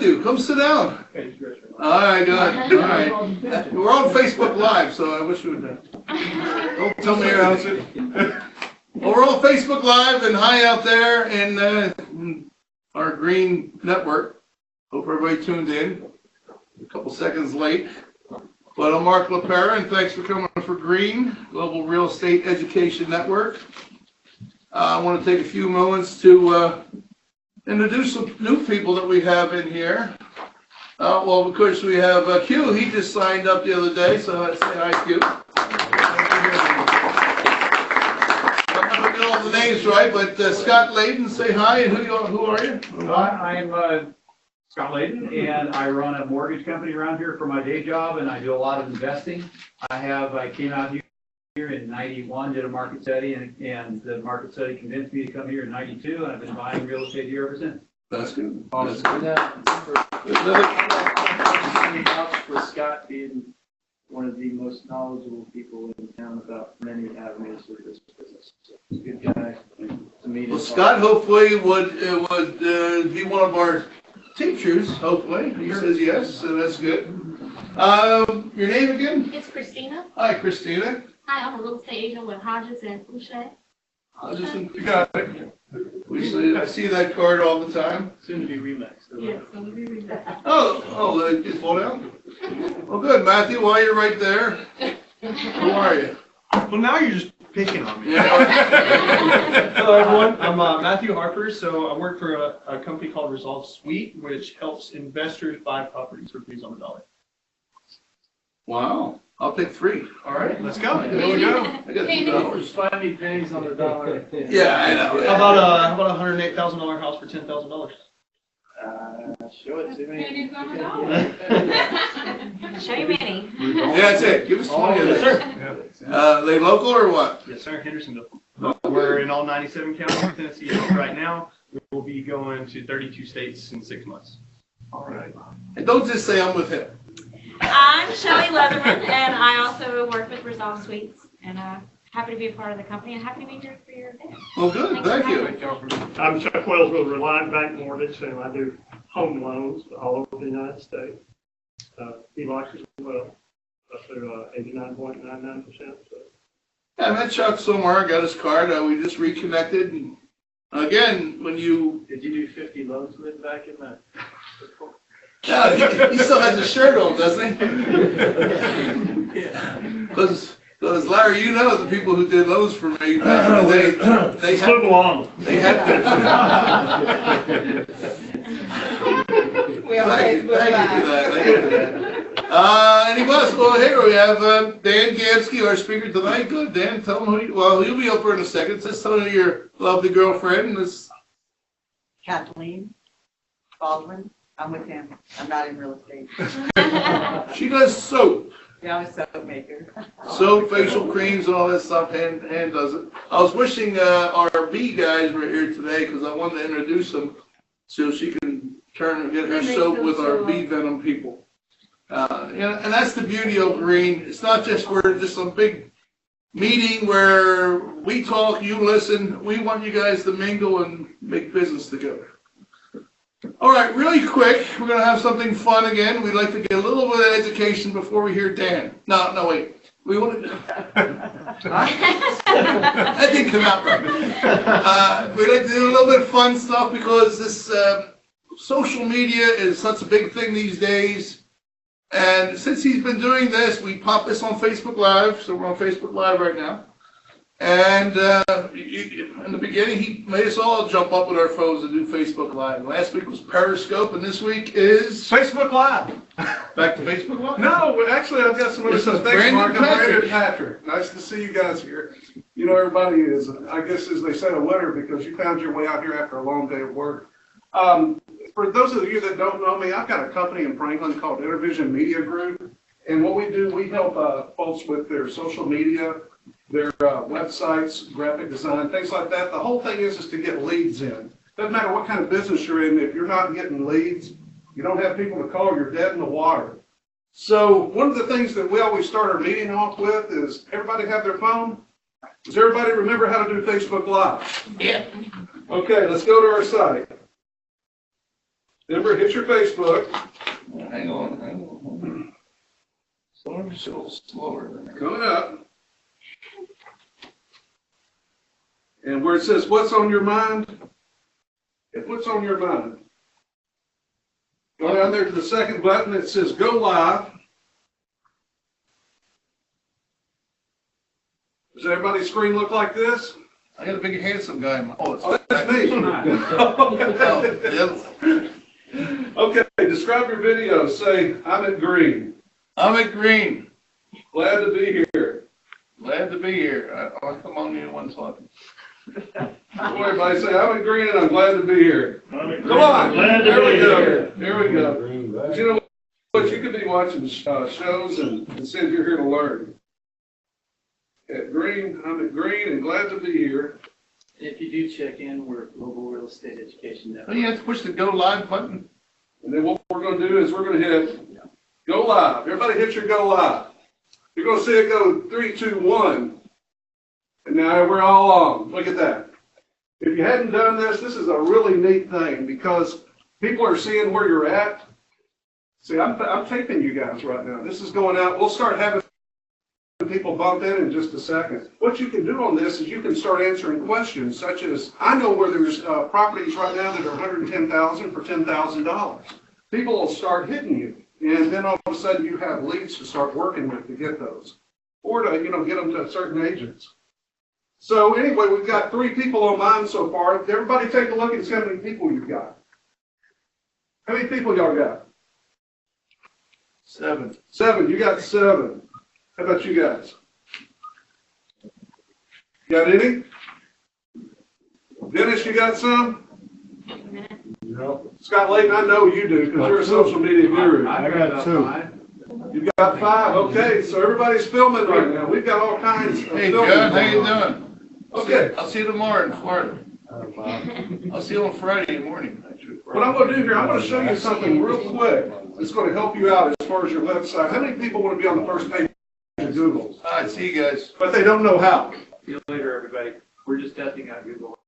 Matthew, come sit down. All right, good. All right. We're on Facebook Live, so I wish you would. Don't tell me you're out. Well, we're on Facebook Live, and hi out there in our green network. Hope everybody tuned in. A couple seconds late. But I'm Mark LaPera, and thanks for coming for Green, Global Real Estate Education Network. I want to take a few moments to introduce some new people that we have in here. Well, of course, we have Q. He just signed up the other day, so let's say hi, Q. I'm not going to get all the names right, but Scott Layden, say hi, and who are you? I'm Scott Layden, and I run a mortgage company around here for my day job, and I do a lot of investing. I came out here in '91, did a market study, and the market study convinced me to come here in '92, and I've been buying real estate here ever since. That's good. Awesome. For Scott being one of the most knowledgeable people in town about many avenues of this business. So he's a good guy to meet. Well, Scott hopefully would be one of our teachers, hopefully. He says yes, so that's good. Your name again? It's Christina. Hi, Christina. Hi, I'm a real estate agent with Hodges and Boucher. You got it. I see that card all the time. Soon to be remixed. Yes, so we'll be right back. Oh, just fall down? Well, good, Matthew, while you're right there, who are you? Well, now you're just picking on me. Yeah. Hello, everyone. I'm Matthew Harper. So I work for a company called Resolve Suite, which helps investors buy properties for pennies on the dollar. Wow. I'll take 3. All right, let's go. There we go. I got $2. Find me pennies on the dollar. Yeah, I know. How about a $108,000 house for $10,000? Show it to me. Show you many. Yeah, that's it. Give us 20 of Yes, this. sir. They local or what? Yes, sir. Hendersonville. We're in all 97 counties in Tennessee right now. We will be going to 32 states in 6 months. All right. And don't just say I'm with him. I'm Shelley Leatherman, and I also work with Resolve Suites, and happy to be a part of the company, and happy to be here for your event. Well, good. Thank you. I'm Chuck Wells with Reliant Bank Mortgage, and I do home loans all over the United States. HELOCs as well, up to 89.99%. Yeah, I met Chuck somewhere. Got his card. We just reconnected. And again, when you... Did you do 50 loans with back in the... Yeah, he still has his shirt on, doesn't he? Yeah. Because Larry, you know the people who did those for me, they had along. They had Thank you for that. Anybody else? Well, here we have Dan Gamsky, our speaker tonight. Good, Dan. Tell him he'll be up here in a second. Just tell him your lovely girlfriend. Kathleen Baldwin. I'm with him. I'm not in real estate. She does soap. Yeah, I'm a soap maker. Soap, facial creams, and all that stuff. Hand does it. I was wishing our bee guys were here today because I wanted to introduce them so she can turn and get her soap with our bee venom people. And that's the beauty of Green. It's not just we're just some big meeting where we talk, you listen. We want you guys to mingle and make business together. All right, really quick, we're going to have something fun again. We'd like to get a little bit of education before we hear Dan. No, wait. We want to... That didn't come out right. We'd like to do a little bit of fun stuff because this social media is such a big thing these days. And since he's been doing this, we pop this on Facebook Live. So we're on Facebook Live right now. And in the beginning, he made us all jump up with our phones to do Facebook Live. Last week was Periscope, and this week is Facebook Live. Back to Facebook Live. No, actually, I've got some other stuff. Thanks, Mark. Brandon Patrick. Nice to see you guys here. You know, everybody is, I guess, as they say, a winner because you found your way out here after a long day of work. For those of you that don't know me, I've got a company in Franklin called Intervision Media Group. And what we do, we help folks with their social media, their websites, graphic design, things like that. The whole thing is to get leads in. Doesn't matter what kind of business you're in, if you're not getting leads, you don't have people to call, you're dead in the water. So one of the things that we always start our meeting off with is, everybody have their phone? Does everybody remember how to do Facebook Live? Yeah. Okay, let's go to our site. Remember, hit your Facebook. Hang on. Storm's a little slower than that. Coming up. And where it says, what's on your mind? Hit what's on your mind. Go down there to the second button. It says go live. Does everybody's screen look like this? I got a big handsome guy in my, Oh, that's me. Okay, describe your video. Say, I'm at Green. I'm at Green. Glad to be here. Glad to be here. I'll come on in one time. Everybody say, I'm at Green and I'm glad to be here. Come on. Glad to There be we go. here. There we go. But you know what? You could be watching shows and said you're here to learn. At Green, I'm at Green and glad to be here. If you do check in, we're a global real estate education Oh, network. you have to push the go live button. And then what we're going to do is we're going to hit go live. Everybody hit your go live. You're going to see it go 3, 2, 1. And now we're all on. Look at that. If you hadn't done this, this is a really neat thing because people are seeing where you're at. See, I'm taping you guys right now. This is going out. We'll start having people bump in just a second. What you can do on this is you can start answering questions such as, I know where there's properties right now that are $110,000 for $10,000. People will start hitting you, and then all of a sudden you have leads to start working with to get those, or to get them to certain agents. So anyway, we've got 3 people on mine so far. Everybody take a look and see how many people you've got. How many people y'all got? 7. 7. You got 7. How about you guys? Got any? Dennis, you got some? No. Scott Layton, I know you do because you're a social media guru. I got 2. You've got 5. Okay, so everybody's filming right now. We've got all kinds of Hey, filming John, how going you on. doing? Okay. I'll see you tomorrow in Florida. I'll see you on Friday morning. Actually. What I'm going to do here, I'm going to show you something real quick that's going to help you out as far as your website. How many people want to be on the first page of Google? All right, see you guys. But they don't know how. See you later, everybody. We're just testing out Google.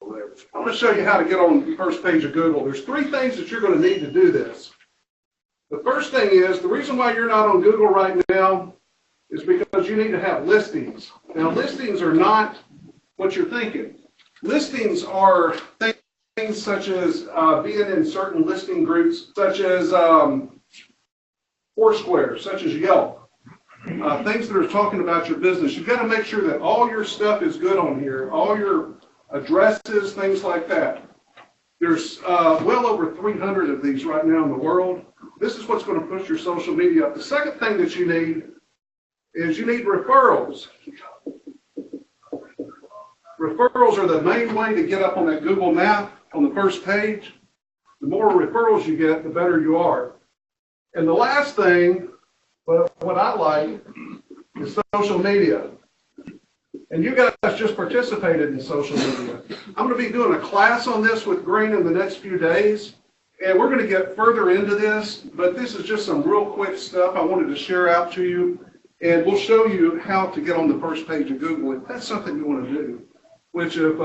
Whatever. I'm going to show you how to get on the first page of Google. There's 3 things that you're going to need to do this. The first thing is, the reason why you're not on Google right now is because you need to have listings. Now, listings are not what you're thinking. Listings are things such as being in certain listing groups, such as Foursquare, such as Yelp. Things that are talking about your business. You've got to make sure that all your stuff is good on here, all your addresses, things like that. There's well over 300 of these right now in the world. This is what's going to push your social media up. The second thing that you need is you need referrals. Referrals are the main way to get up on that Google map on the first page. The more referrals you get, the better you are. And the last thing, what I like, is social media. And you guys just participated in social media. I'm going to be doing a class on this with Green in the next few days. And we're going to get further into this, but this is just some real quick stuff I wanted to share out to you. And we'll show you how to get on the first page of Google if that's something you want to do. Which if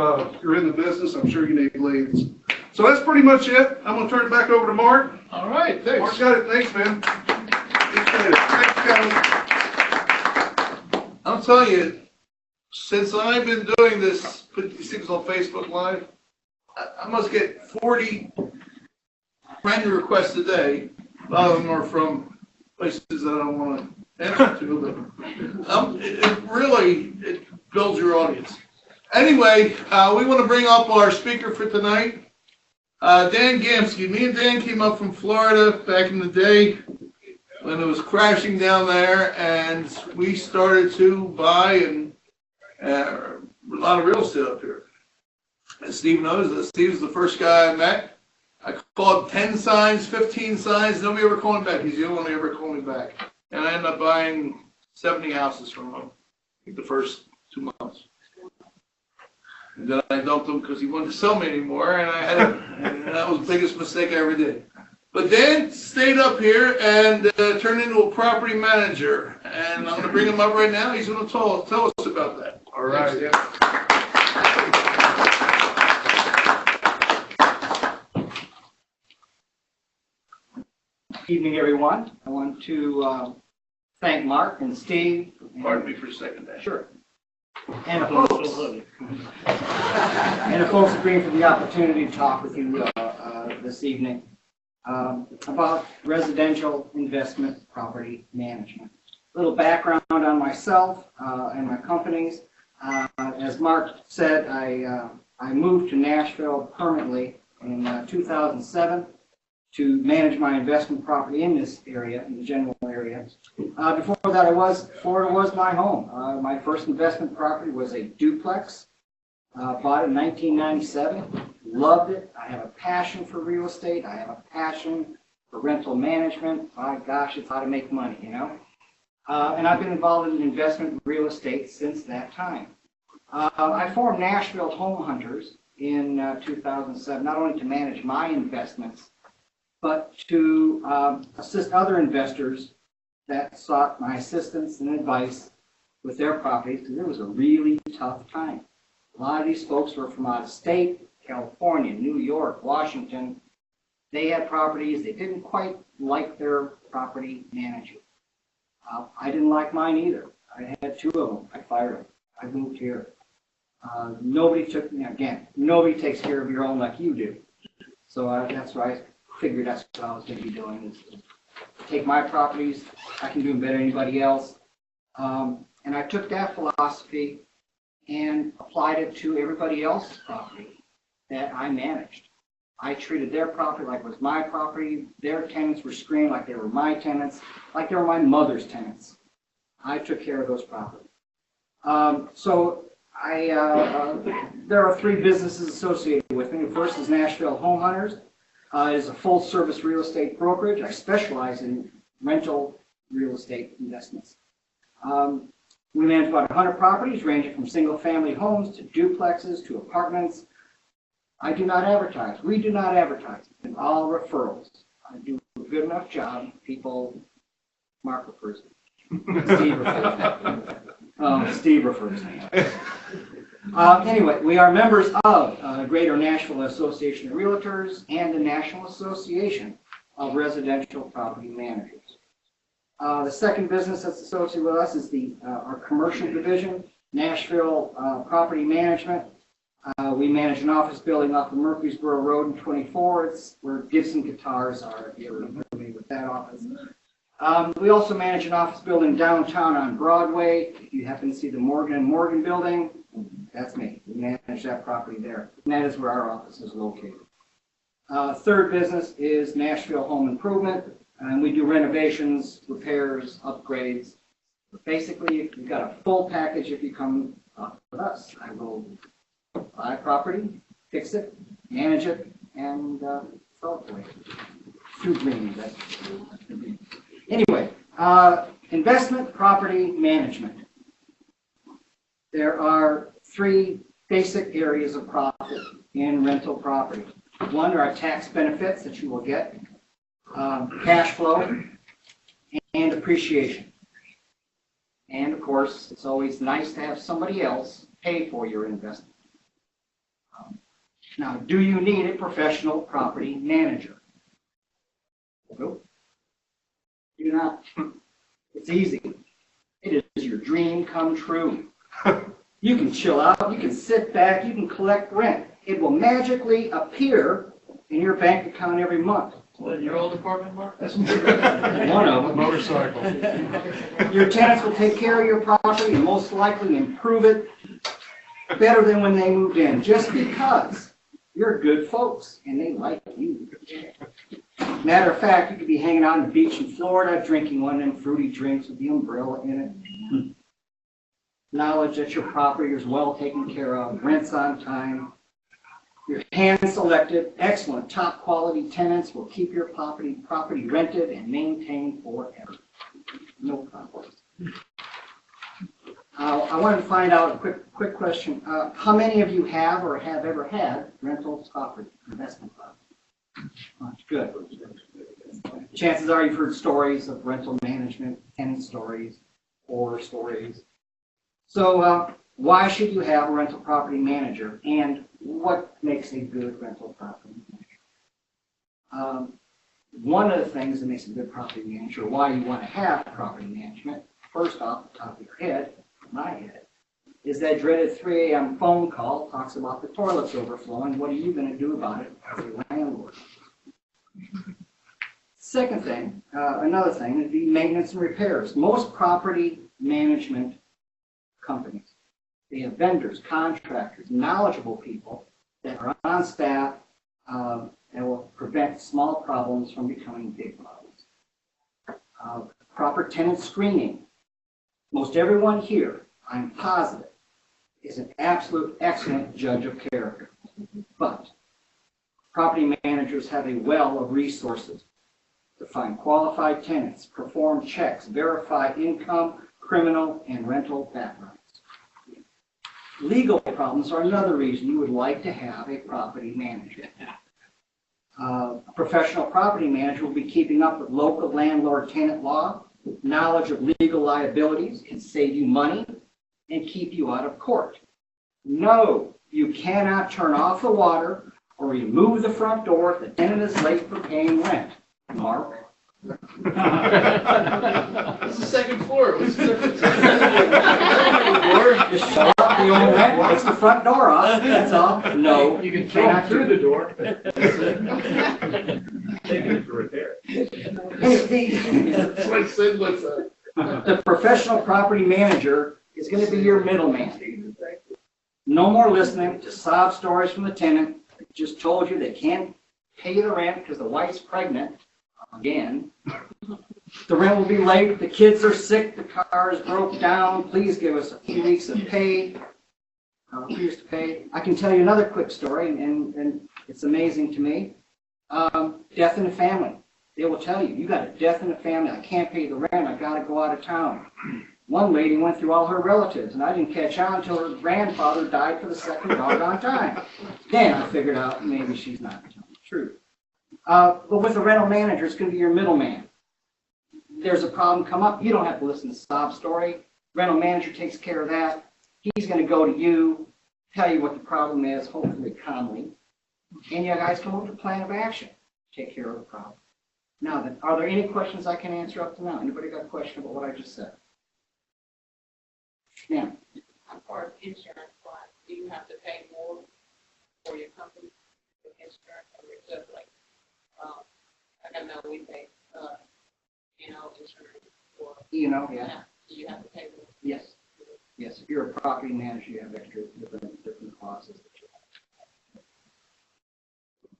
you're in the business, I'm sure you need leads. So that's pretty much it. I'm going to turn it back over to Mark. All right, thanks. Mark's got it. Thanks, man. Appreciate it. Thanks, guys. I'll tell you, since I've been doing this, put these things on Facebook Live, I must get 40 friend requests a day. A lot of them are from places that I don't want to answer to, but it builds your audience. Anyway, we want to bring up our speaker for tonight, Dan Gamsky. Me and Dan came up from Florida back in the day when it was crashing down there, and we started to buy and a lot of real estate up here. And Steve knows that Steve's the first guy I met. I called 10 signs, 15 signs. Nobody ever called me back. He's the only one who ever called me back. And I ended up buying 70 houses from him, I think the first 2 months. And then I dumped him because he wouldn't sell me anymore, and that was the biggest mistake I ever did. But Dan stayed up here and turned into a property manager, and I'm going to bring him up right now. He's going to tell us about that. All right. evening, everyone. I want to thank Mark and Steve. Pardon me for a second. Sure. And the folks agreeing for the opportunity to talk with you this evening about residential investment property management. A little background on myself and my companies. As Mark said, I moved to Nashville permanently in 2007 to manage my investment property in this area, in the general area. Before that, Florida was my home. My first investment property was a duplex, bought in 1997. Loved it. I have a passion for real estate. I have a passion for rental management. My gosh, it's how to make money, you know. And I've been involved in investment real estate since that time. I formed Nashville Home Hunters in 2007, not only to manage my investments, but to assist other investors that sought my assistance and advice with their properties, because it was a really tough time. A lot of these folks were from out of state, California, New York, Washington. They had properties, they didn't quite like their property manager. I didn't like mine either. I had two of them. I fired them. I moved here. Nobody takes care of your own like you do. So that's why I figured that's what I was going to be doing, is take my properties. I can do them better than anybody else. And I took that philosophy and applied it to everybody else's property that I managed. I treated their property like it was my property. Their tenants were screened like they were my tenants, like they were my mother's tenants. I took care of those properties. There are three businesses associated with me. The first is Nashville Home Hunters. It is a full-service real estate brokerage. I specialize in rental real estate investments. We manage about 100 properties, ranging from single-family homes to duplexes to apartments. I do not advertise. We do not advertise. It's all referrals. I do a good enough job. Mark refers to me. Steve refers to me. Steve refers to me. Anyway, we are members of the Greater Nashville Association of Realtors and the National Association of Residential Property Managers. The second business that's associated with us is our commercial division, Nashville Property Management. We manage an office building off of Murfreesboro Road in 24. It's where Gibson Guitars are, if you're familiar with that office. We also manage an office building downtown on Broadway. If you happen to see the Morgan & Morgan building, that's me. We manage that property there. And that is where our office is located. Third business is Nashville Home Improvement. And we do renovations, repairs, upgrades. Basically, if you've got a full package, if you come with us, I will buy property, fix it, manage it, and sell it away. Two dreams. Anyway, investment property management. There are three basic areas of profit in rental property. One are tax benefits that you will get, cash flow, and appreciation. And of course, it's always nice to have somebody else pay for your investment. Now, do you need a professional property manager? Nope. You do not. It's easy. It is your dream come true. You can chill out, you can sit back, you can collect rent. It will magically appear in your bank account every month. What, your old apartment, Mark? That's one of them. Motorcycle. Your tenants will take care of your property and most likely improve it better than when they moved in, just because you're good folks and they like you. Matter of fact, you could be hanging out on the beach in Florida, drinking one of them fruity drinks with the umbrella in it. Knowledge that your property is well taken care of, rent's on time. Your hand-selected, excellent, top-quality tenants will keep your property rented and maintained forever. No problems. I wanted to find out a quick question. How many of you have or have ever had rental property, investment property? That's good. Chances are you've heard stories of rental management, tenant stories, horror stories. So why should you have a rental property manager, and what makes a good rental property manager? One of the things that makes a good property manager, why you want to have property management, first off the top of your head, my head, is that dreaded 3 a.m. phone call talks about the toilets overflowing. What are you going to do about it as a landlord? Second thing, another thing would be maintenance and repairs. Most property management companies, they have vendors, contractors, knowledgeable people that are on staff and will prevent small problems from becoming big problems. Proper tenant screening. Most everyone here, I'm positive, is an absolute excellent judge of character. But property managers have a well of resources to find qualified tenants, perform checks, verify income, criminal, and rental backgrounds. Legal problems are another reason you would like to have a property manager. A professional property manager will be keeping up with local landlord-tenant law. Knowledge of legal liabilities can save you money and keep you out of court. No, you cannot turn off the water or remove the front door if the tenant is late for paying rent. Mark? It's the second floor. What's the difference? Just shut up the old rent, takes the front door off, that's all. No, You can throw them through the door. Take it for repair. It's like Sid looks at. The professional property manager is going to be your middleman. No more listening to sob stories from the tenant that just told you they can't pay the rent because the wife's pregnant. Again. The rent will be late, the kids are sick, the car is broke down, please give us a few weeks of pay. Years to pay. I can tell you another quick story, and it's amazing to me. Death in the family. They will tell you, you got a death in the family, I can't pay the rent, I got to go out of town. One lady went through all her relatives, and I didn't catch on until her grandfather died for the second doggone time. Then I figured out maybe she's not telling the truth. But with a rental manager, it's going to be your middleman. There's a problem come up, you don't have to listen to the sob story. Rental manager takes care of that. He's going to go to you, tell you what the problem is, hopefully calmly, and you guys come up with a plan of action. Take care of the problem. Now then, are there any questions I can answer up to now? Anybody got a question about what I just said? Yeah. For insurance plan, do you have to pay more for your company for insurance, or it's just like I know we pay insurance for Yeah. do you have to pay more? Yes. Yes. If you're a property manager, you have extra different clauses that you have.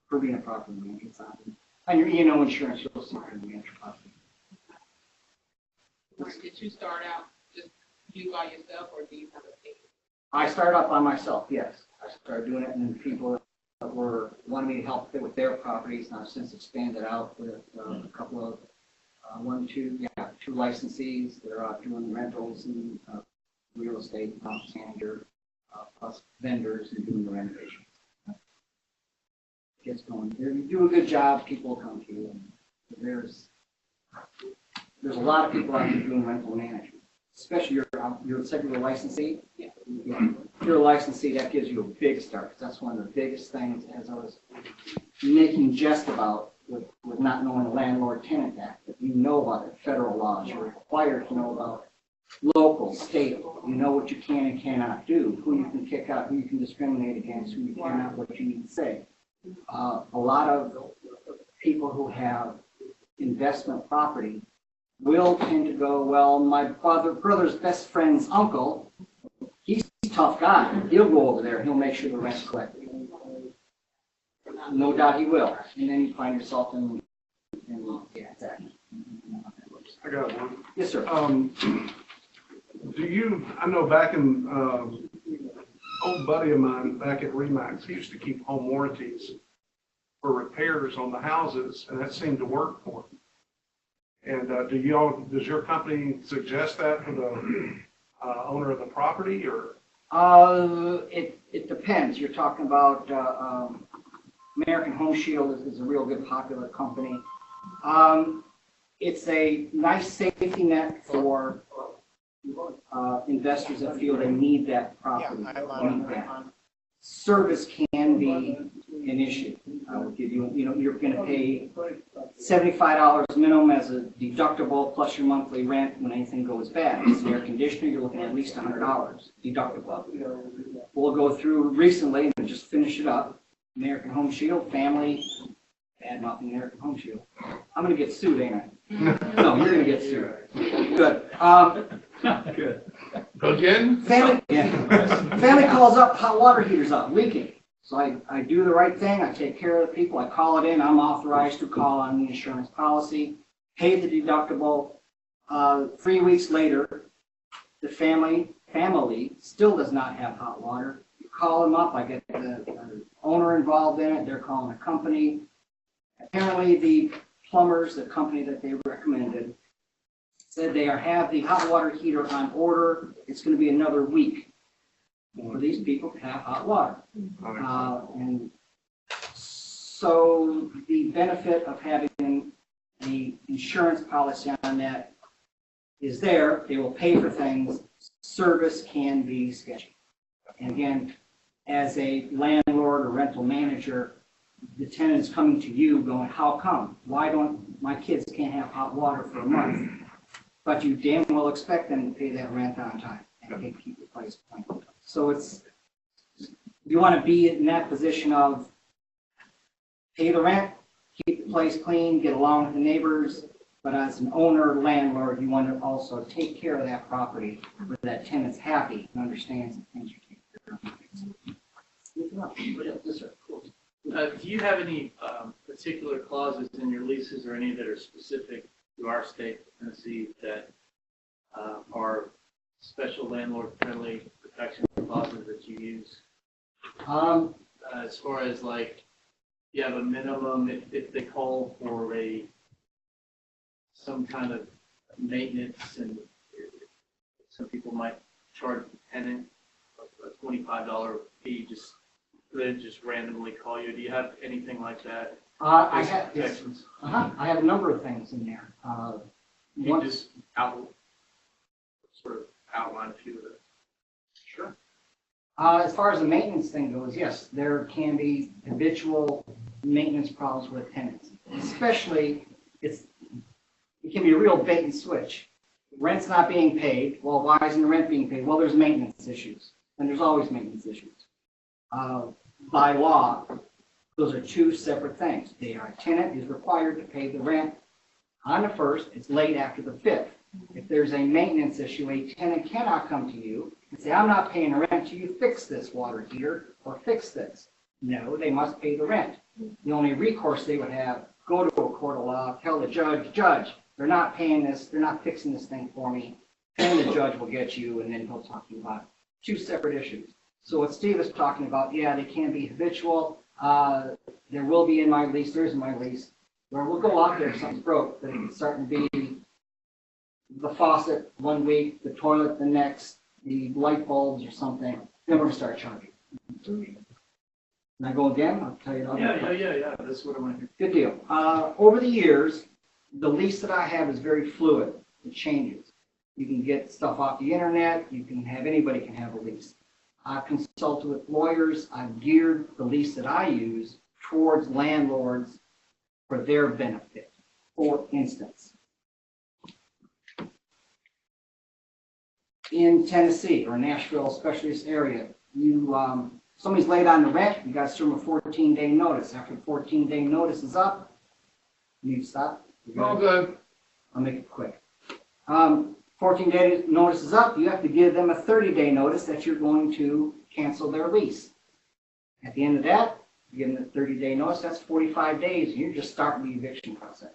For being a property manager, it's not. And your insurance, you'll see from the manager property. Did you start out just you by yourself, or do you have a team? I started out by myself, yes. I started doing it, and then people that wanted me to help with their properties, and I've since expanded out with a couple of, two licensees that are out doing rentals and real estate, office manager, plus vendors and doing the renovation. Gets going. You do a good job, people will come to you. And there's a lot of people out there doing rental management, especially you're a secondary licensee. Yeah. If you're a licensee, that gives you a big start. That's one of the biggest things, as I was making jest about with not knowing the Landlord-Tenant Act. If you know about the federal laws, you're required to know about local, state. You know what you can and cannot do, who you can kick out, who you can discriminate against, who you cannot, what you need to say. A lot of people who have investment property will tend to go, well, my brother's best friend's uncle, he's a tough guy. He'll go over there and he'll make sure the rent's collected. No doubt he will. And then you find yourself in yeah, exactly. I got one. Yes, sir. I know back in, old buddy of mine back at Remax, he used to keep home warranties for repairs on the houses, and that seemed to work for him. And does your company suggest that for the owner of the property, or? It depends. You're talking about American Home Shield is a real good popular company. It's a nice safety net for investors that feel they need that property. Service can be an issue. I will give you, you're going to pay $75 minimum as a deductible plus your monthly rent when anything goes bad. If it's an air conditioner, you're looking at least $100 deductible. We'll go through recently and just finish it up. American Home Shield, family, bad mouthing American Home Shield. I'm going to get sued, ain't I? No, you're going to get sued. Good. Good. Again? Family calls up, hot water heater's up, leaking. So I do the right thing, I take care of the people, I call it in, I'm authorized to call on the insurance policy, pay the deductible. 3 weeks later, the family still does not have hot water. You call them up, I get the owner involved in it, they're calling a company. Apparently the plumbers, the company that they recommended, said they have the hot water heater on order. It's going to be another week for these people to have hot water. And so the benefit of having an insurance policy on that is there. They will pay for things. Service can be sketchy. And again, as a landlord or rental manager, the tenant is coming to you going, how come? Why don't my kids can't have hot water for a month? But you damn well expect them to pay that rent on time and keep the place clean. So you want to be in that position of pay the rent, keep the place clean, get along with the neighbors, but as an owner, landlord, you want to also take care of that property where that tenant's happy and understands the things you take care of. Yes, sir. Do you have any particular clauses in your leases or any that are specific to our state, Tennessee, that are special landlord-friendly protection clauses that you use? As far as like, you have a minimum if they call for some kind of maintenance, and some people might charge the tenant a $25 fee just randomly call you. Do you have anything like that? I have a number of things in there. You just sort of outline a few of them. Sure. As far as the maintenance thing goes, yes, there can be habitual maintenance problems with tenants. Especially, it can be a real bait and switch. Rent's not being paid. Well, why isn't the rent being paid? Well, there's maintenance issues, and there's always maintenance issues. By law, those are two separate things. The tenant is required to pay the rent on the 1st. It's late after the 5th. If there's a maintenance issue, a tenant cannot come to you and say, I'm not paying the rent till you fix this water heater or fix this. No, they must pay the rent. The only recourse they would have, go to a court of law, tell the judge, they're not paying this, they're not fixing this thing for me. Then the judge will get you, and then he'll talk to you about it. Two separate issues. So what Steve is talking about, yeah, they can be habitual. There will be in my lease, there's in my lease, where we'll go out there if something's broke, but it can start to be the faucet 1 week, the toilet the next, the light bulbs or something, then we're going to start charging. Can I go again? I'll tell you. Yeah. That's what I want to hear. Good deal. Over the years, the lease that I have is very fluid. It changes. You can get stuff off the internet. Anybody can have a lease. I've consulted with lawyers. I've geared the lease that I use towards landlords for their benefit. For instance, in Tennessee or Nashville, especially this area, somebody's late on the rent, you got to serve them a 14-day notice. After the 14-day notice is up, you need to stop. All good. I'll make it quick. 14-day notice is up, you have to give them a 30-day notice that you're going to cancel their lease. At the end of that, you give them a 30-day notice, that's 45 days, and you're just starting the eviction process.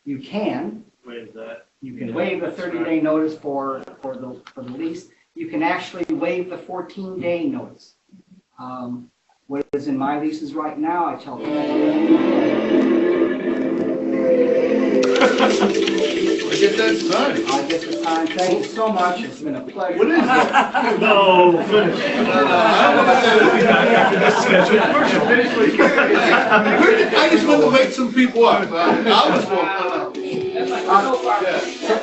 You can waive that. You can waive the 30-day notice for the lease. You can actually waive the 14-day notice. What is in my leases right now, I tell them. I get that signed. I get the time. Thank you so much. It's been a pleasure. What is that? No, finish. I just want to wake some people up. I was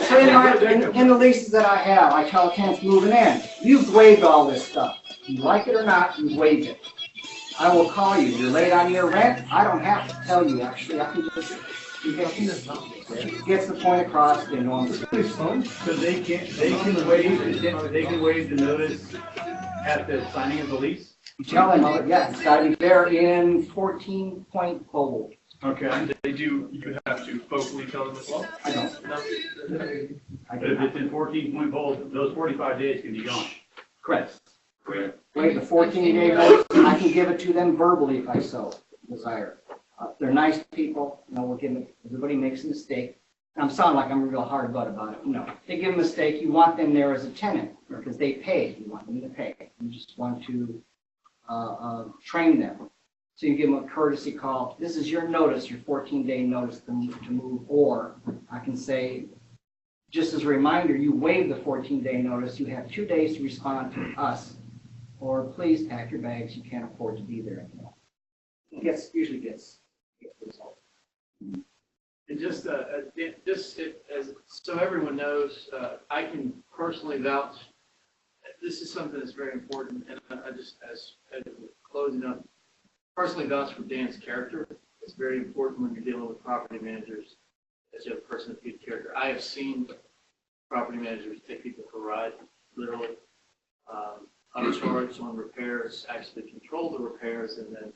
So in the leases that I have, I tell tenants moving in, you've waived all this stuff. You like it or not, you've waived it. I will call you. You're late on your rent. I don't have to tell you, actually. I can just, gets the point across, they know I'm serious. So they can waive the notice at the signing of the lease? You tell them, oh, yeah, it's gotta be there in 14 point bold. Okay. You have to vocally tell them as well? I don't. I But do if not. it's in 14 point bold, those 45 days can be gone. Correct. Wait, the 14-day notice, I can give it to them verbally if I so desire. They're nice people, you know, we'll give them, everybody makes a mistake. I'm sounding like I'm a real hard butt about it. No, they give a mistake, you want them there as a tenant because they pay. You want them to pay. You just want to train them. So you give them a courtesy call. This is your notice, your 14-day notice to move. Or I can say, just as a reminder, you waive the 14-day notice. You have 2 days to respond to us. Or please pack your bags. You can't afford to be there anymore. It usually gets resolved. And just so everyone knows, I can personally vouch. This is something that's very important, and I just, as closing up, personally vouch for Dan's character. It's very important when you're dealing with property managers, as you have a person of good character. I have seen property managers take people for a ride, literally, upcharge on repairs, actually control the repairs, and then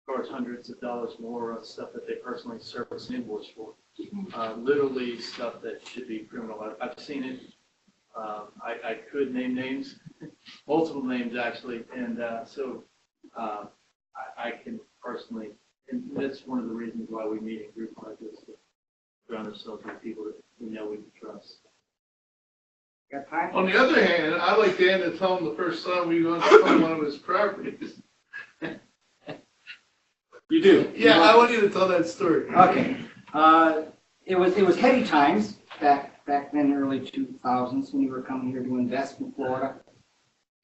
charge hundreds of dollars more on stuff that they personally service and invoice for. Literally stuff that should be criminal. I've seen it. I could name names, multiple names actually, and so I can personally, and that's one of the reasons why we meet in groups like this, to surround ourselves with people that we know we can trust. Got time? On the other hand, I like Dan to tell him the first time we go on one of his properties. You do? Yeah, I want you to tell that story. Okay. It was heady times back then, early 2000s, when you were coming here to invest in Florida.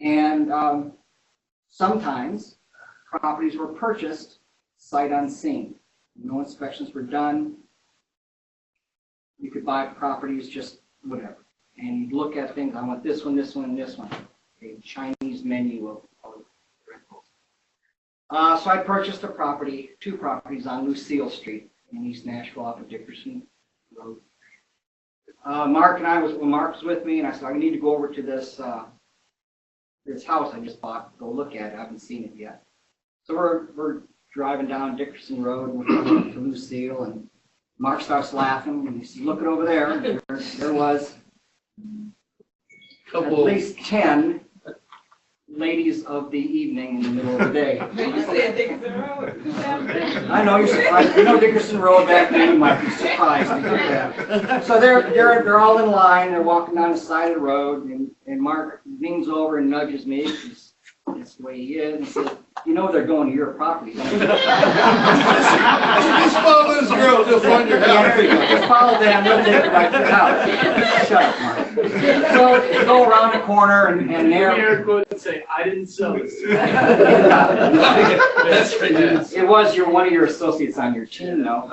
And sometimes properties were purchased sight unseen. No inspections were done. You could buy properties just whatever. And you'd look at things, I want this one, this one, and this one. A Chinese menu of rentals. So I purchased a property, 2 properties on Lucille Street in East Nashville off of Dickerson Road. Mark was with me, and I said, I need to go over to this house I just bought, go look at it. I haven't seen it yet. So we're driving down Dickerson Road, and we're going to Lucille, and Mark starts laughing, and he says, look it over there. There was at least 10 ladies of the evening in the middle of the day. You said Dickerson Road. I know you're surprised. You know Dickerson Road back then, you might be surprised to get that. So they're all in line. They're walking down the side of the road, and Mark leans over and nudges me. That's the way he is, and says, "You know they're going to your property." Don't you? Just follow those girls, you'll find your Yeah, there you house. go. Just follow them. They'll take you right to your house. Shut up, Mark. So they go around the corner, and there. Air quote and say, I didn't sell this. That's right. It was one of your associates on your team, though.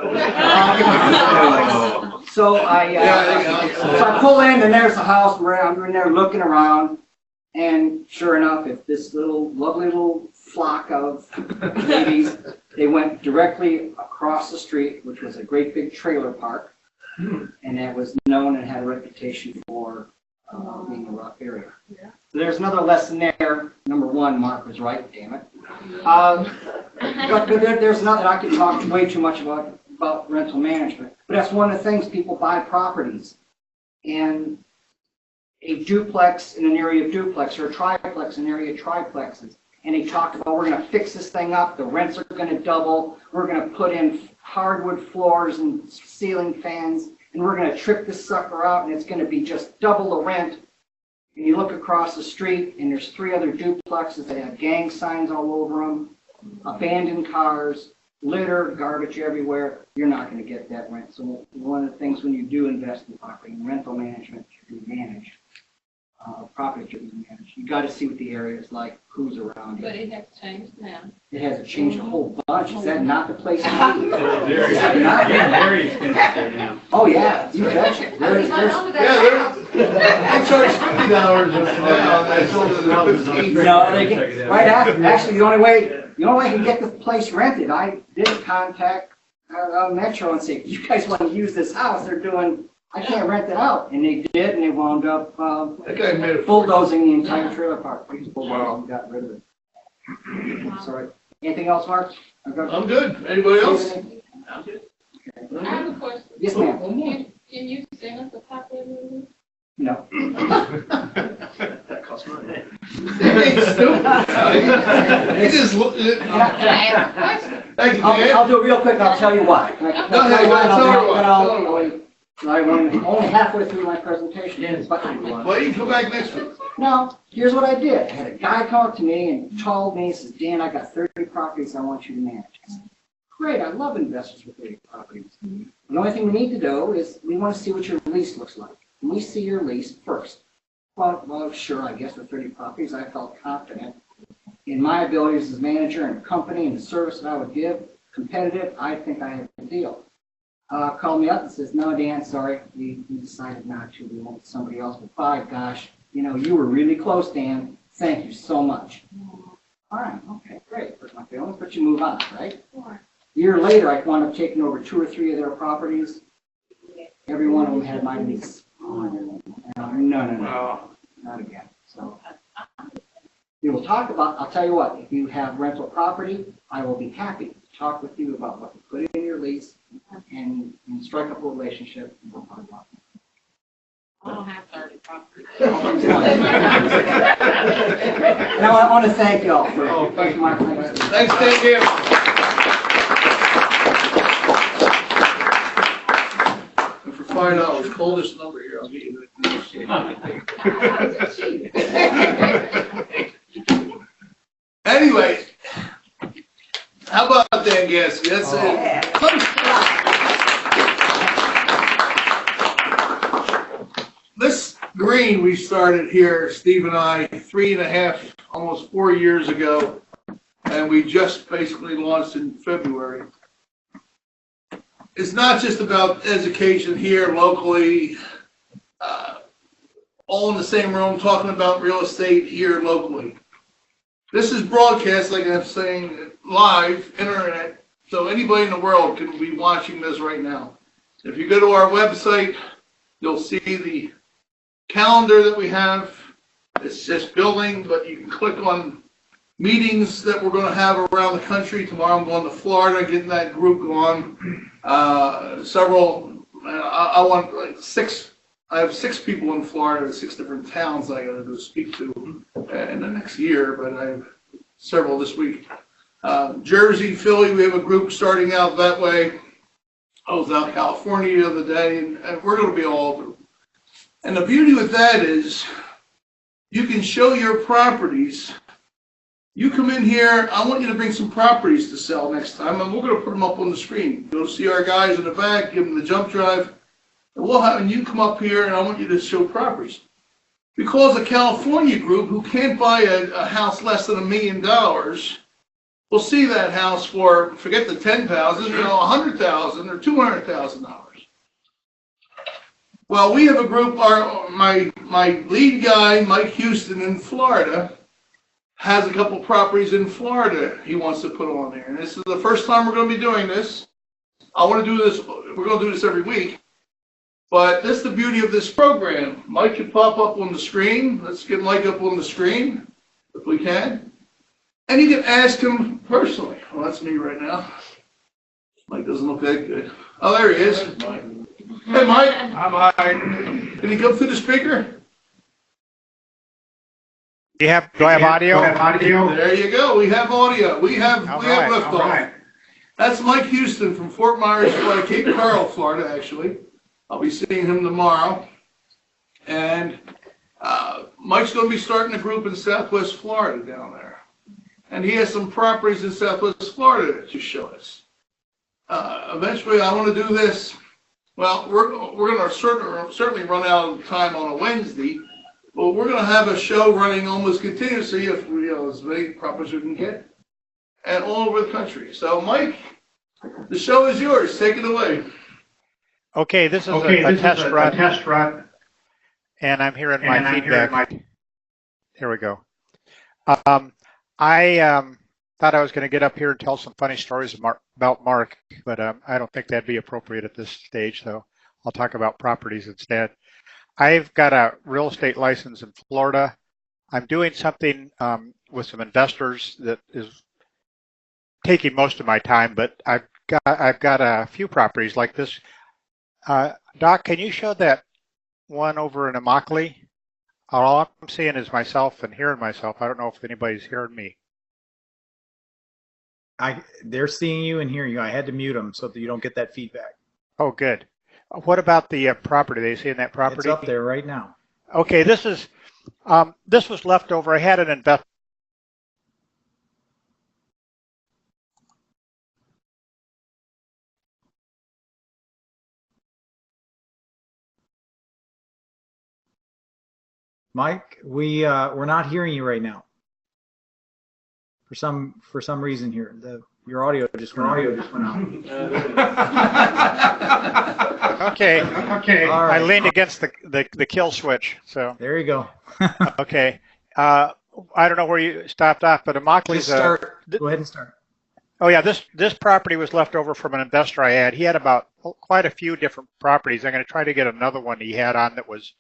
So I pull in, and there's the house where I'm in there looking around, and sure enough, if this lovely little flock of ladies, they went directly across the street, which was a great big trailer park, and it was known and had a reputation for being a rough area. Yeah. So there's another lesson there. Number 1, Mark was right, damn it. But there's nothing, I could talk way too much about rental management, but that's one of the things people buy properties. And a duplex in an area of duplex, or a triplex in an area of triplexes. And they talked about, we're going to fix this thing up, the rents are going to double, we're going to put in hardwood floors and ceiling fans, and we're going to trip this sucker out, and it's going to be just double the rent. And you look across the street, and there's 3 other duplexes that have gang signs all over them, abandoned cars, litter, garbage everywhere. You're not going to get that rent. So one of the things when you do invest in property, rental management should be managed. Property should be managed. You got to see what the area is like, who's around you. But it has changed now. It hasn't changed a whole bunch. Is that not the place to be? Very, Is that not? very expensive there now. Oh yeah, you betcha. There's I charge $50 I sold it at 15. No, they can, right after, actually, the only way I can get the place rented, I did contact Metro and say, you guys want to use this house, I can't rent it out. And they did, and they wound up That guy made a bulldozing the entire trailer park. We just Wow. got rid of it. Sorry. Anything else, Mark? I'm good. Anybody else? I'm good. I have a question. Yes, ma'am. Can you send us a copy of the lease? No. That costs money. He just looked at Can I ask a question? Thank you, Dan. I'll do it real quick, and I'll tell you why. Go ahead, tell her why. I'm only halfway through my presentation. Well, you can come back next week. No, here's what I did. I had a guy come up to me and told me, he says, Dan, I got 30 properties I want you to manage. I said, great, I love investors with 30 properties. The only thing we need to do is we want to see what your lease looks like. Can we see your lease first? Well, sure, I guess with 30 properties, I felt confident in my abilities as manager and company and the service that I would give, competitive, I think I had a deal. Called me up and says, no, Dan, sorry, we decided not to. We went with somebody else. But by gosh, you were really close, Dan. Thank you so much. All right, okay, great. Hurt my feelings, but you move on, right? A year later, I wound up taking over 2 or 3 of their properties. Every one of them had my lease. No, not again. So we will talk about, I'll tell you what, if you have rental property, I will be happy to talk with you about what to put in your lease and strike up a relationship. And we'll talk about it. I don't have 30 properties. And I want to thank y'all for thank you. my thanks. Thanks, Dan. And for $5, coldest number here, I'll get you the Anyway, how about Dan Gamsky? That's it. This green we started here, Steve and I, 3.5, almost 4 years ago, and we just basically launched in February. It's not just about education here locally, all in the same room talking about real estate here locally. This is broadcast, like I'm saying, live, internet, so anybody in the world can be watching this right now. If you go to our website, you'll see the calendar that we have. It's just building, but you can click on meetings that we're going to have around the country. Tomorrow I'm going to Florida, getting that group going. I have 6 people in Florida, 6 different towns I got to go speak to in the next year, but I have several this week. Jersey, Philly, we have a group starting out that way. I was out in California the other day, and we're going to be all over. And the beauty with that is you can show your properties. You come in here, I want you to bring some properties to sell next time, and we're going to put them up on the screen. You'll see our guys in the back, give them the jump drive, and you come up here, and I want you to show properties. Because a California group who can't buy a house less than $1 million will see that house for, forget the $10,000, $100,000 or $200,000. Well, we have a group, my lead guy, Mike Houston in Florida, has a couple properties in Florida he wants to put on there. And this is the first time we're going to be doing this. I want to do this, we're going to do this every week. But that's the beauty of this program. Mike can pop up on the screen. Let's get Mike up on the screen, if we can. And you can ask him personally. Well, that's me right now. Mike doesn't look that good. Oh, there he is. Hey, Mike. Hi, Mike. Can you come through the speaker? Do I have audio? There you go. We have audio. We have liftoff. Right. That's Mike Houston from Fort Myers, Florida, Cape Coral, Florida, actually. I'll be seeing him tomorrow. And Mike's going to be starting a group in Southwest Florida down there. And he has some properties in Southwest Florida to show us. Eventually, I want to do this. Well, we're going to certainly run out of time on a Wednesday, but we're going to have a show running almost continuously if we as many properties we can get, and all over the country. So, Mike, the show is yours. Take it away. Okay, this is a test run. and I'm hearing my feedback. Here we go. I thought I was going to get up here and tell some funny stories about Mark, but I don't think that'd be appropriate at this stage, so I'll talk about properties instead. I've got a real estate license in Florida. I'm doing something with some investors that is taking most of my time, but I've got a few properties like this. Doc, can you show that one over in Immokalee? All I'm seeing is myself and hearing myself. I don't know if anybody's hearing me. They're seeing you and hearing you. I had to mute them so that you don't get that feedback. Oh, good. What about the property? They seeing that property? It's up there right now. Okay, this was left over. I had an investment. Mike, we're not hearing you right now. For some reason here, your audio just went out. Okay. All right. I leaned against the kill switch. So there you go. okay. I don't know where you stopped off, but Immokalee's. Go ahead and start. Oh yeah, this property was left over from an investor I had. He had about quite a few different properties. I'm going to try to get another one he had on that was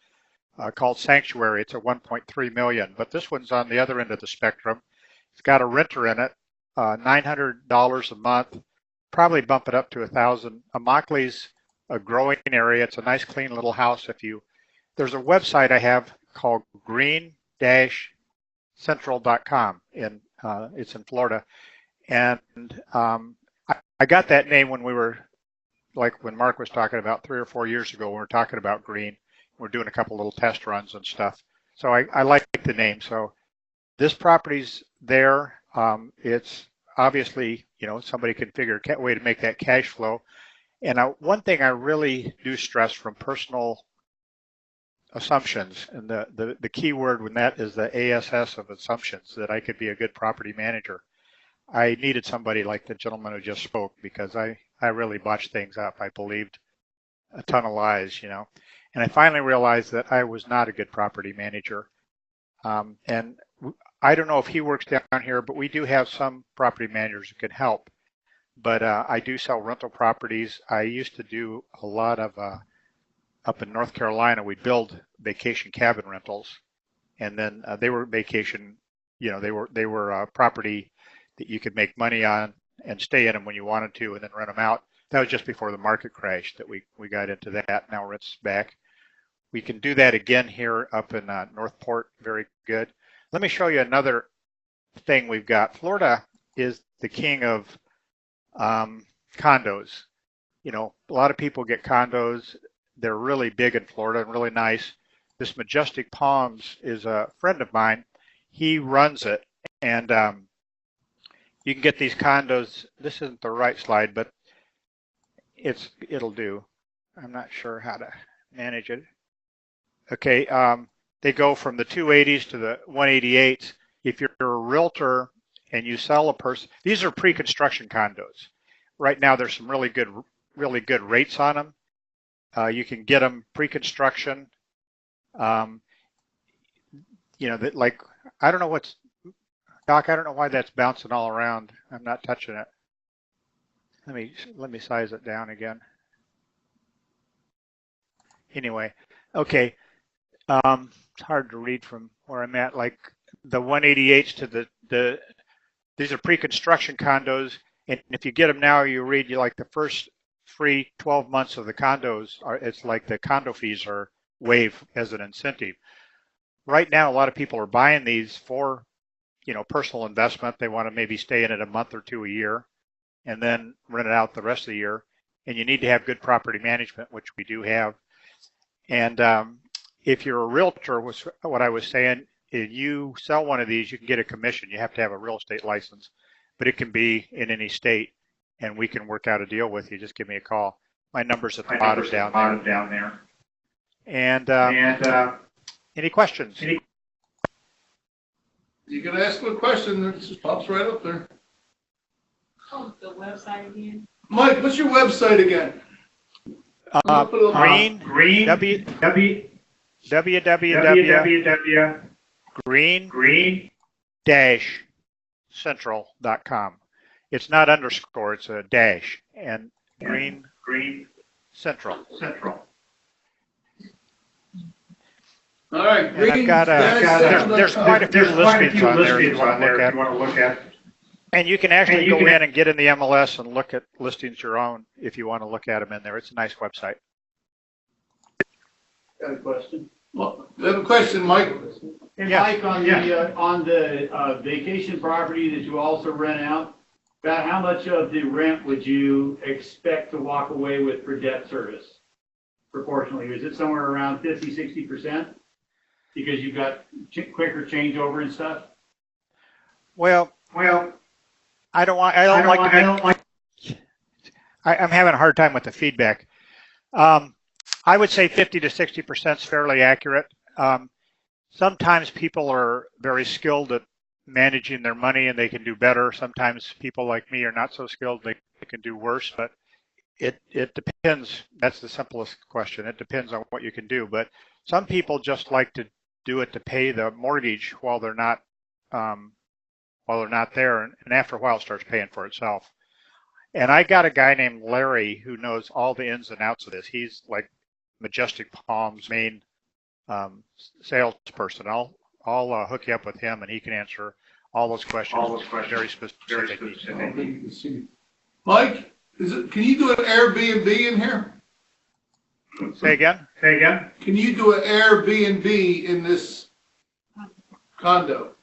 called Sanctuary. It's a 1.3 million, but this one's on the other end of the spectrum. It's got a renter in it, $900 a month, probably bump it up to $1,000. Immokalee's a growing area. It's a nice, clean little house. There's a website I have called green-central.com. It's in Florida, and I got that name when when Mark was talking about 3 or 4 years ago. When we were talking about green, we're doing a couple little test runs and stuff. So I like the name. So this property's there. It's obviously, somebody can figure a way to make that cash flow. And one thing I really do stress from personal assumptions, and the key word when that is the ASS of assumptions, that I could be a good property manager. I needed somebody like the gentleman who just spoke, because I really botched things up. I believed a ton of lies, and I finally realized that I was not a good property manager. And I don't know if he works down here, but we do have some property managers who can help. But I do sell rental properties. I used to do a lot of, up in North Carolina, we build vacation cabin rentals. And then they were vacation, they were property that you could make money on and stay in them when you wanted to and then rent them out. That was just before the market crashed that we got into that. Now rent's back. We can do that again here up in Northport. Very good. Let me show you another thing we've got. Florida is the king of condos. A lot of people get condos. They're really big in Florida and really nice. This Majestic Palms is a friend of mine. He runs it, and you can get these condos. This isn't the right slide, but it'll do. I'm not sure how to manage it. Okay, they go from the 280s to the 188s. If you're a realtor and you sell a person, these are pre-construction condos. Right now, there's some really good rates on them. You can get them pre-construction. I don't know Doc, I don't know why that's bouncing all around. I'm not touching it. Let me size it down again. Anyway, okay. It's hard to read from where I'm at. Like the 188s to these are pre-construction condos, and if you get them now, you like the first free 12 months of the condos it's like the condo fees are waived as an incentive. Right now, a lot of people are buying these for, personal investment. They want to maybe stay in it a month or two a year, and then rent it out the rest of the year. And you need to have good property management, which we do have. And if you're a realtor, was what I was saying, if you sell one of these, you can get a commission. You have to have a real estate license, but it can be in any state, and we can work out a deal with you. Just give me a call. My number's at the bottom down there. And any questions? You can ask a question, it just pops right up there. Oh, the website again? Mike, what's your website again? Green, www.green-central.com. It's not underscore, it's a dash, and Green Central. All right, And Green. there's quite a few listings on there if you want to look at. And you can actually go in and get in the MLS and look at listings your own if you want to look at them in there. It's a nice website. Got a question? Well, you have a question, Mike? Hey, Yes. Mike, on the vacation property that you also rent out, about how much of the rent would you expect to walk away with for debt service proportionally? Is it somewhere around 50, 60%? Because you've got quicker changeover and stuff? Well, I'm having a hard time with the feedback. I would say 50 to 60% is fairly accurate. Sometimes people are very skilled at managing their money and they can do better. Sometimes people like me are not so skilled, they can do worse, but it depends. That's the simplest question. It depends on what you can do. But some people just like to do it to pay the mortgage while they're not there, and after a while it starts paying for itself. And I got a guy named Larry who knows all the ins and outs of this. He's like Majestic Palm's main salesperson. I'll hook you up with him, and he can answer all those questions very specifically. Mike, can you do an Airbnb in here? Say again? Can you do an Airbnb in this condo?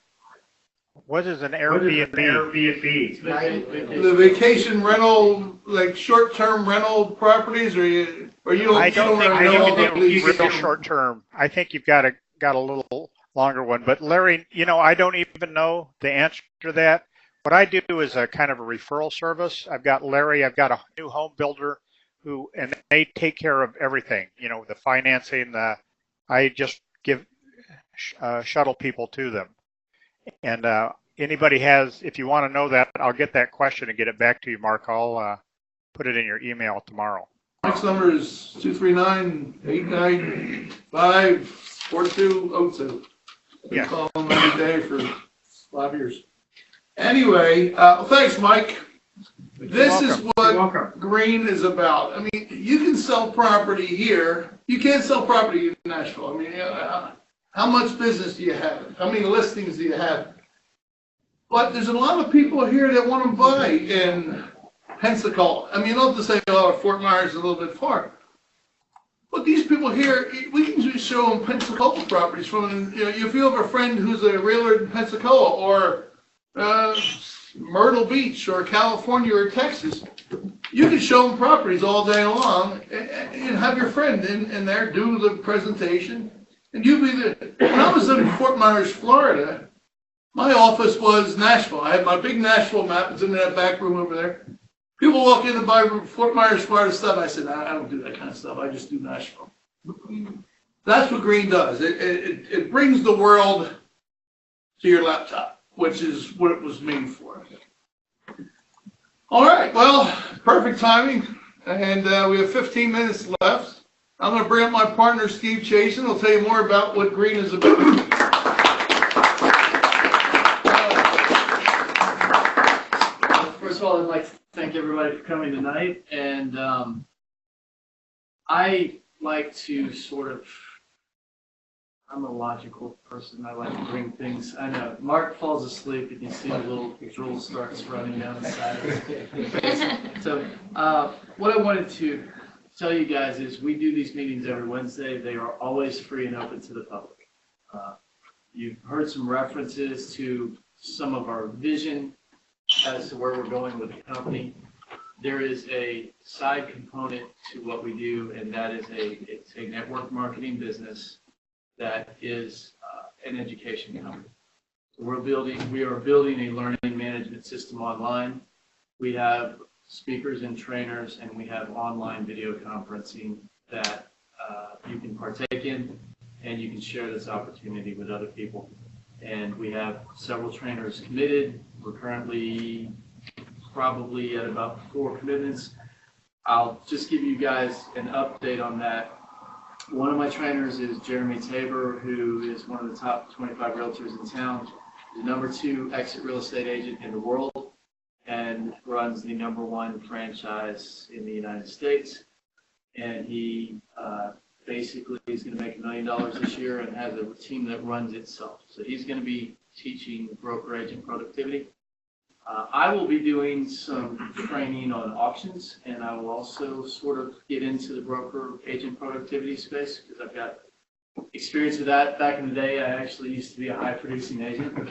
What is an Airbnb? The vacation rental, like short-term rental properties, or you don't? I don't think really know you all can the do leases? real short-term. I think you've got a little longer one. But Larry, I don't even know the answer to that. What I do is a kind of a referral service. I've got Larry. I've got a new home builder and they take care of everything. The financing. I just give shuttle people to them. And anybody if you want to know that, I'll get that question and get it back to you, Mark. I'll put it in your email tomorrow. Mike's number is 239-895-4202. Yeah. Call him every day for 5 years. Anyway, thanks, Mike. This is what Green is about. I mean, you can sell property here. You can't sell property in Nashville. I mean, how much business do you have? How many listings do you have? But there's a lot of people here that want to buy in Pensacola. I mean, you don't have to say, Fort Myers is a little bit far. But these people here, we can just show them Pensacola properties from, if you have a friend who's a realtor in Pensacola or Myrtle Beach or California or Texas, you can show them properties all day long and have your friend in there do the presentation. And you be there. When I was in Fort Myers, Florida, my office was Nashville. I had my big Nashville map. It's in that back room over there. People walk in to buy Fort Myers, Florida stuff. I said, I don't do that kind of stuff. I just do Nashville. That's what Green does. It brings the world to your laptop, which is what it was made for. All right. Well, perfect timing. And we have 15 minutes left. I'm going to bring up my partner, Steve Chasen. He'll tell you more about what Green is about. First of all, I'd like to thank everybody for coming tonight. And I like to I'm a logical person. I like to bring things. I know. Mark falls asleep and you see a little drool starts running down the side of his face. So what I wanted to tell you guys is we do these meetings every Wednesday. They are always free and open to the public. You've heard some references to some of our vision as to where we're going with the company. There is a side component to what we do, and that is it's a network marketing business that is an education company. So we are building a learning management system online. We have speakers and trainers, and we have online video conferencing that you can partake in, and you can share this opportunity with other people. And we have several trainers committed. We're currently probably at about 4 commitments. I'll just give you guys an update on that. One of my trainers is Jeremy Tabor, who is one of the top 25 realtors in town, the #2 exit real estate agent in the world, and runs the #1 franchise in the United States. And he basically is going to make $1 million this year and has a team that runs itself. So he's going to be teaching broker agent productivity. I will be doing some training on auctions, and I will also sort of get into the broker agent productivity space because I've got experience with that. Back in the day, I actually used to be a high producing agent.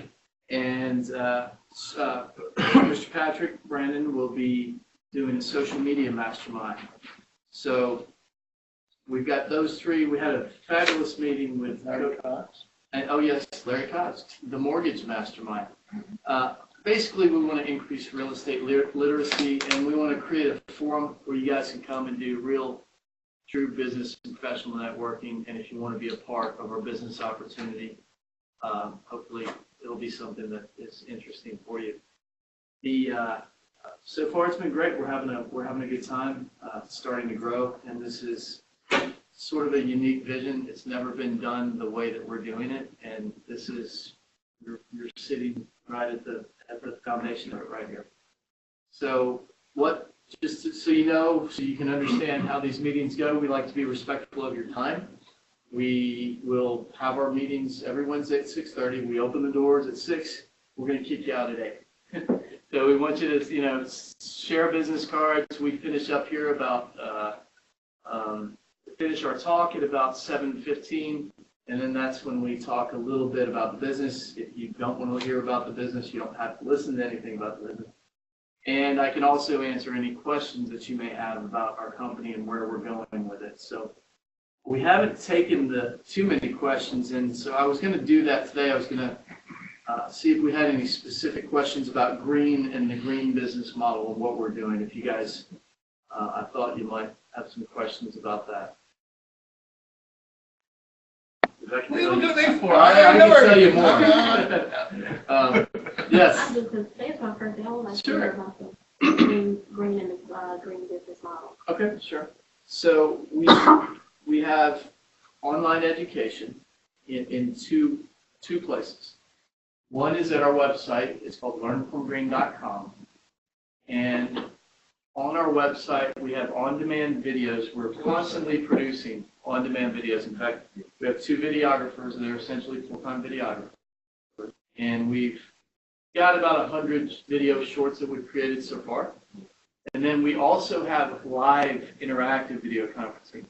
And Mr. Patrick Brandon will be doing a social media mastermind. So we've got those three. We had a fabulous meeting with Larry Cox. And, oh yes, Larry Cox, the mortgage mastermind. Basically, we want to increase real estate literacy, and we want to create a forum where you guys can come and do real, true business and professional networking. And if you want to be a part of our business opportunity, hopefully it'll be something that is interesting for you. So far, it's been great. We're having a good time. It's starting to grow, and this is sort of a unique vision. It's never been done the way that we're doing it, and this is you're sitting right at the foundation of it right here. So just so you know, so you can understand how these meetings go, we like to be respectful of your time. We will have our meetings every Wednesday at 6:30. We open the doors at 6. We're going to kick you out at 8. So we want you to, share business cards. We finish up here about, finish our talk at about 7:15. And then that's when we talk a little bit about the business. If you don't want to hear about the business, you don't have to listen to anything about the business. And I can also answer any questions that you may have about our company and where we're going with it. So we haven't taken too many questions, and so I was going to do that today. I was going to see if we had any specific questions about green and the green business model and what we're doing. If you guys, I thought you might have some questions about that. What are you looking at me for? I can tell you more. Yes. I just to say it's my first day. I would like to Sure. hear about the green and green business model. Okay, sure. So we have online education in two places. One is at our website. It's called learnfromgreen.com. And on our website, we have on-demand videos. We're constantly producing on-demand videos. In fact, we have 2 videographers that are essentially full-time videographers. And we've got about 100 video shorts that we've created so far. And then we also have live interactive video conferencing.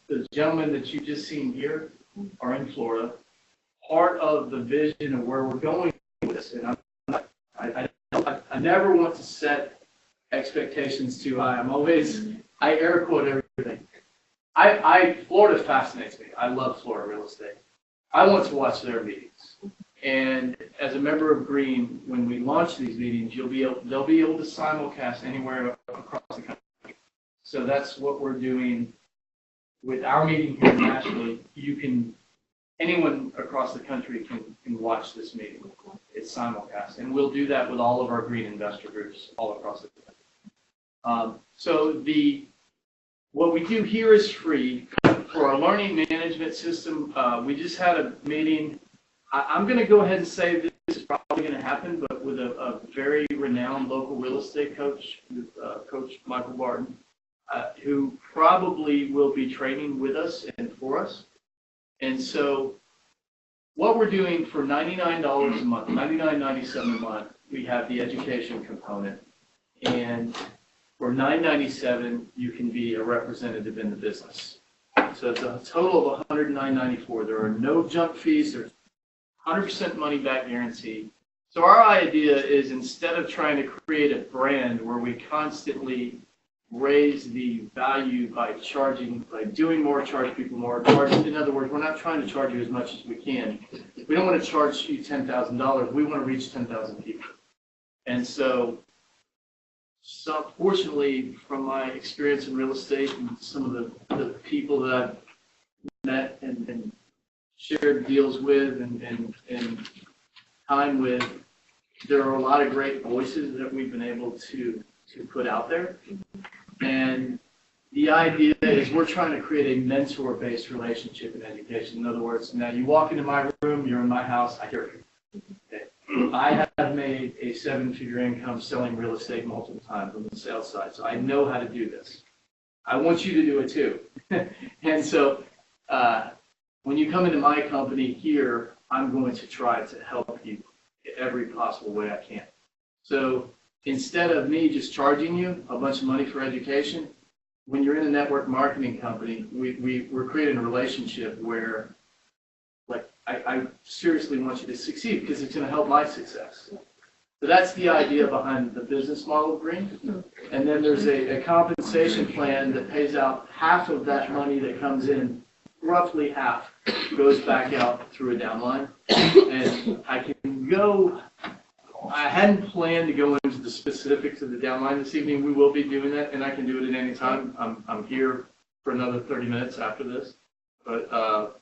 The gentlemen that you've just seen here are in Florida. Part of the vision of where we're going with this, and I never want to set expectations too high. I air quote everything. Florida fascinates me. I love Florida real estate. I want to watch their meetings. And as a member of Green, when we launch these meetings, they'll be able to simulcast anywhere across the country. So that's what we're doing with our meeting here in Nashville. Anyone across the country can watch this meeting. It's simulcast. And we'll do that with all of our Green investor groups all across the country. So what we do here is free. For our learning management system, we just had a meeting. I'm going to go ahead and say this is probably going to happen, but with a very renowned local real estate coach, Coach Michael Barton, who probably will be training with us and for us. And so what we're doing for $99 a month, $99.97 a month, we have the education component. And for $9.97, you can be a representative in the business. So it's a total of $109.94. There are no junk fees. There's 100% money back guarantee. So our idea is, instead of trying to create a brand where we constantly raise the value by doing more, charge people more, in other words, we're not trying to charge you as much as we can. We don't want to charge you $10,000. We want to reach 10,000 people. And so fortunately, from my experience in real estate and some of the people that I've met and shared deals with and time with, there are a lot of great voices that we've been able to put out there. And the idea is we're trying to create a mentor-based relationship in education. In other words, now you walk into my room, you're in my house, I hear you. Okay. I have made a 7-figure income selling real estate multiple times on the sales side, so I know how to do this. I want you to do it too. And so when you come into my company here, I'm going to try to help you in every possible way I can. So instead of me just charging you a bunch of money for education, when you're in a network marketing company, we're creating a relationship where, like, I seriously want you to succeed because it's going to help my success. So that's the idea behind the business model of Green. And then there's a compensation plan that pays out half of that money that comes in, roughly half, goes back out through a downline. And I hadn't planned to go into the specifics of the downline this evening. We will be doing that, and I can do it at any time. I'm here for another 30 minutes after this. But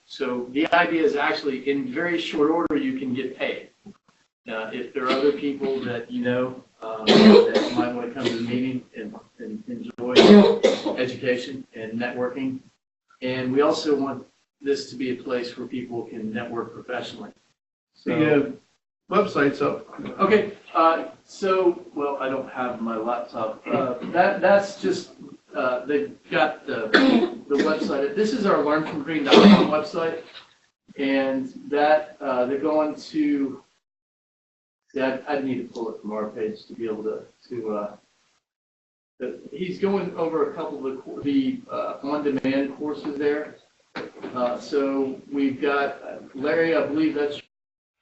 so the idea is actually in very short order you can get paid. If there are other people that you know that might want to come to the meeting and enjoy education and networking, and we also want this to be a place where people can network professionally. So, The website's up. okay, well, I don't have my laptop. That's just they've got the website. This is our learnfromgreen.com website, and that they're going to. Yeah, I'd need to pull it from our page to be able to he's going over a couple of the on-demand courses there. So we've got Larry, I believe that's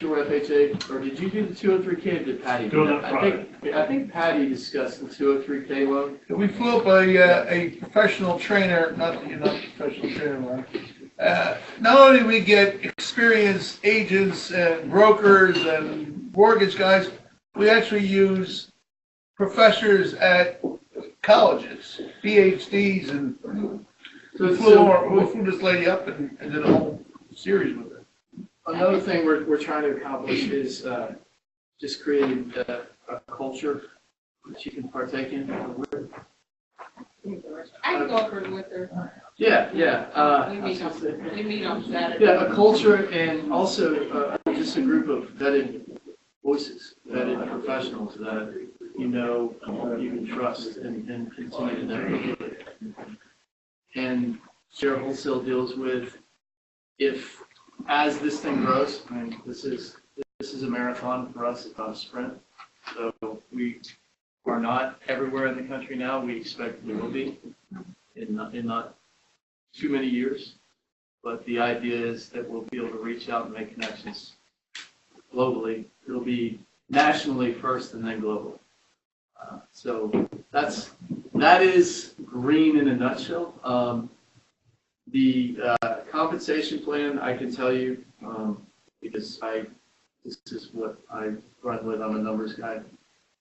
your FHA, or did you do the 203K or did Patty do that? I think Patty discussed the 203K loan. We flew up a professional trainer, not professional trainer, not only do we get experienced agents and brokers and mortgage guys, we actually use professors at colleges, PhDs, and we flew this lady up and did a whole series with her. Another thing we're trying to accomplish is just creating a culture that you can partake in. I can go over with her. Yeah. We meet on Saturday. Yeah, a culture and also just a group of vetted voices, vetted professionals that you know you can trust and continue to network with. And share wholesale deals with. If as this thing grows, I mean, this is a marathon for us, it's not a sprint. So we are not everywhere in the country now. We expect we will be in not too many years. But the idea is that we'll be able to reach out and make connections globally. It'll be nationally first and then globally. So that is Green in a nutshell. The compensation plan, I can tell you, because this is what I run with. I'm a numbers guy.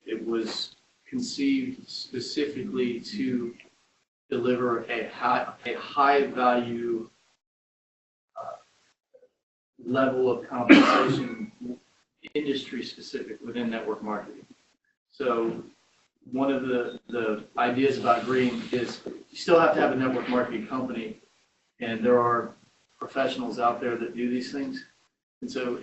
It was conceived specifically to deliver a high value level of compensation, industry specific within network marketing. So one of the ideas about Green is you still have to have a network marketing company, and there are professionals out there that do these things. And so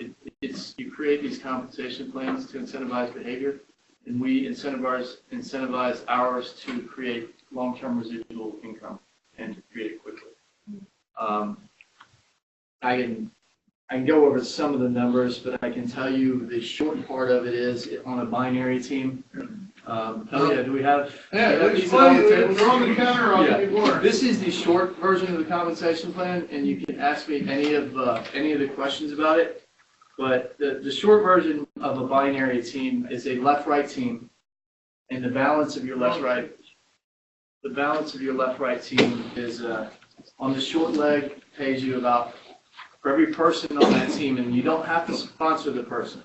you create these compensation plans to incentivize behavior, and we incentivize ours to create long-term residual income and to create it quickly. I can go over some of the numbers, but I can tell you the short part of it is on a binary team. Do we have? Yeah, these on the table? they're on the counter. I'll give you more. This is the short version of the compensation plan, and you can ask me any of the questions about it. But the short version of a binary team is a left-right team, and the balance of your left-right team is on the short leg pays you about, for every person on that team, and you don't have to sponsor the person.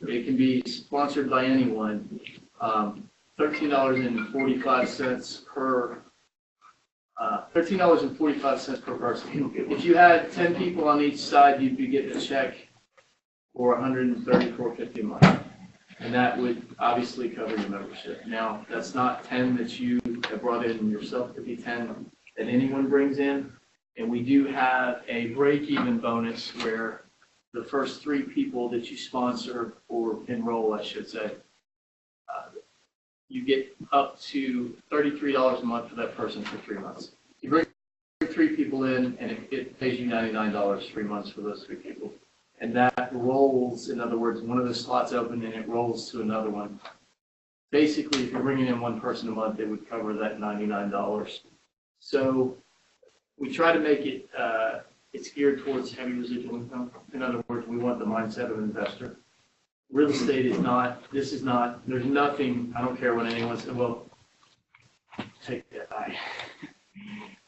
It can be sponsored by anyone. $13.45 per person. If you had 10 people on each side, you'd be getting a check for $134.50 a month, and that would obviously cover your membership. Now, that's not 10 that you have brought in yourself. It could be 10 that anyone brings in. And we do have a break-even bonus where the first 3 people that you sponsor or enroll, I should say, you get up to $33 a month for that person for 3 months. You bring 3 people in, and it pays you $99 3 months for those 3 people. And that rolls, in other words, one of the slots open and it rolls to another one. Basically, if you're bringing in 1 person a month, it would cover that $99. So we try to make it, it's geared towards heavy residual income. In other words, we want the mindset of an investor. Real estate is not, this is not, there's nothing, I don't care what anyone says, well, take that.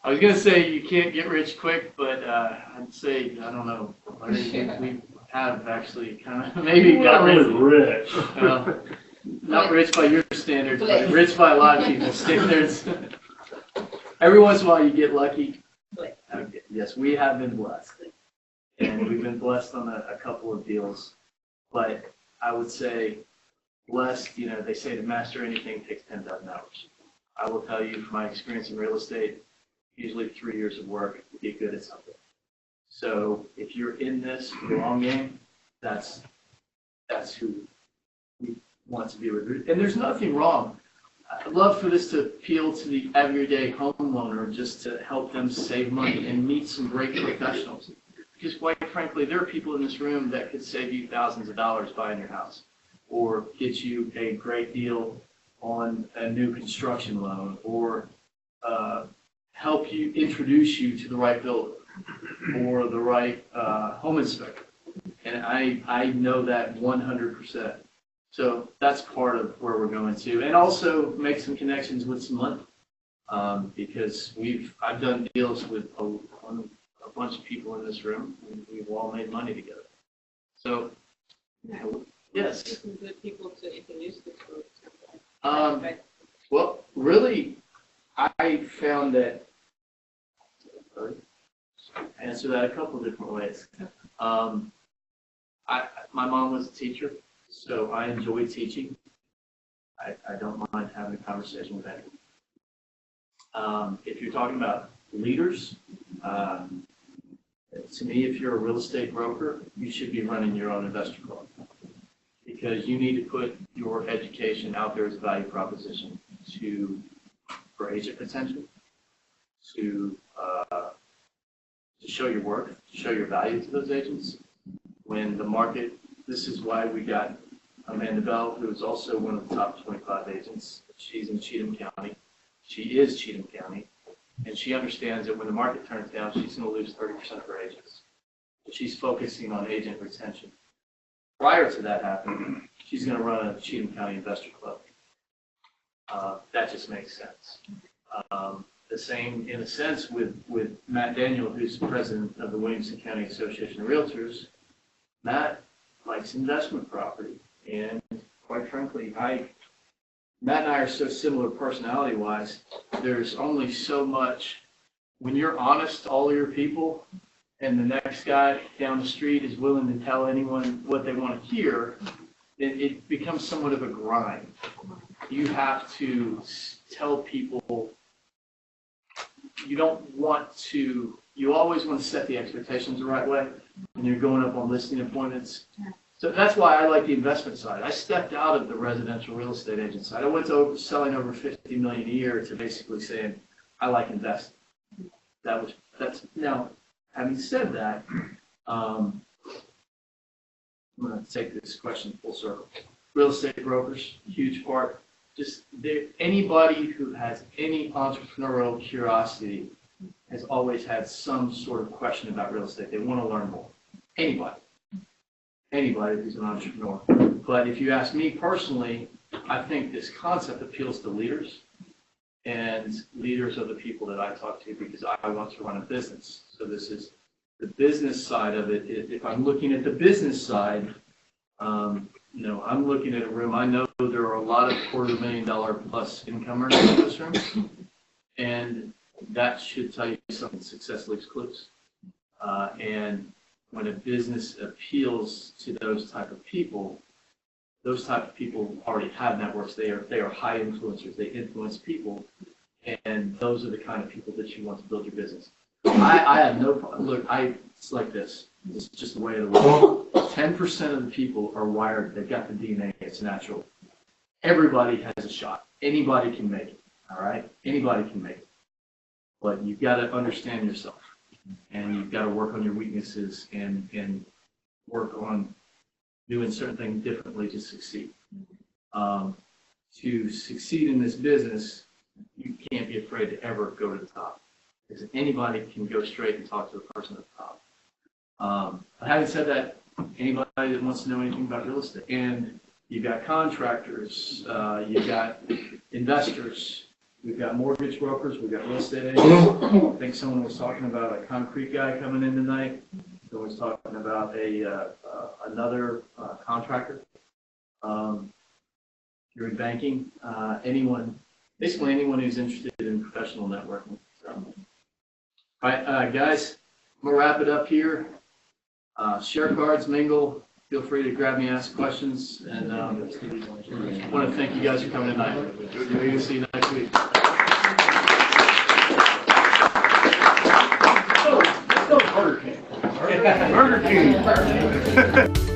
I was going to say you can't get rich quick, but I'd say, I don't know, we have actually kind of maybe got rich. Well, not rich by your standards, but rich by a lot of people's standards. Every once in a while you get lucky. Okay. Yes, we have been blessed. And we've been blessed on a couple of deals. But I would say blessed, they say to master anything takes 10,000 hours. I will tell you from my experience in real estate, usually 3 years of work to get good at something. So if you're in this for the long game, that's who we want to be with. And there's nothing wrong. I'd love for this to appeal to the everyday homeowner, just to help them save money and meet some great professionals. Because quite frankly, there are people in this room that could save you thousands of dollars buying your house, or get you a great deal on a new construction loan, or help you introduce you to the right builder or the right home inspector. And I know that 100%. So that's part of where we're going to. And also make some connections with some money. Because I've done deals with a bunch of people in this room, and we've all made money together. So, yes. Some good people to introduce this group. Well, really, I found that, answer that a couple of different ways. My mom was a teacher, so I enjoy teaching. I don't mind having a conversation with anyone. If you're talking about leaders, to me, if you're a real estate broker, you should be running your own investor club, because you need to put your education out there as a value proposition for agent retention, to show your worth, to show your value to those agents. When the market, this is why we got Amanda Bell, who is also one of the top 25 agents. She's in Cheatham County. She is Cheatham County. And she understands that when the market turns down, she's going to lose 30% of her agents. But she's focusing on agent retention. Prior to that happening, she's going to run a Cheatham County Investor Club. That just makes sense. The same, in a sense, with Matt Daniel, who's president of the Williamson County Association of Realtors. Matt likes investment property. And quite frankly, Matt and I are so similar personality-wise. There's only so much. When you're honest to all your people, and the next guy down the street is willing to tell anyone what they want to hear, it becomes somewhat of a grind. You have to tell people, you always want to set the expectations the right way when you're going up on listing appointments. So that's why I like the investment side. I stepped out of the residential real estate agent side. I went to selling over $50 million a year to basically saying, I like investing. Now, having said that, I'm going to take this question full circle. Real estate brokers, huge part. Anybody who has any entrepreneurial curiosity has always had some sort of question about real estate. They want to learn more. Anybody who's an entrepreneur. But if you ask me personally, I think this concept appeals to leaders, and leaders are the people that I talk to because I want to run a business. So this is the business side of it. If I'm looking at the business side, I'm looking at a room. I know there are a lot of $250,000 plus income earners in this room, and that should tell you something. Success leaves clues. And when a business appeals to those type of people already have networks. They are high influencers. They influence people. And those are the kind of people that you want to build your business. I have no problem. Look, it's like this. It's just the way of the world. 10% of the people are wired. They've got the DNA. It's natural. Everybody has a shot. Anybody can make it. All right? Anybody can make it. But you've got to understand yourself. And you've got to work on your weaknesses and work on doing certain things differently to succeed. To succeed in this business, you can't be afraid to ever go to the top. Because anybody can go straight and talk to the person at the top. But having said that, anybody that wants to know anything about real estate, and you've got contractors, you've got investors, we've got mortgage brokers, we've got real estate agents. I think someone was talking about a concrete guy coming in tonight. Someone was talking about another contractor. You're in banking, basically anyone who's interested in professional networking. So. All right, guys, I'm going to wrap it up here. Share cards, mingle. Feel free to grab me and ask questions. And I want to thank you guys for coming tonight. We'll see you next week. Let's go to Burger King. Burger King.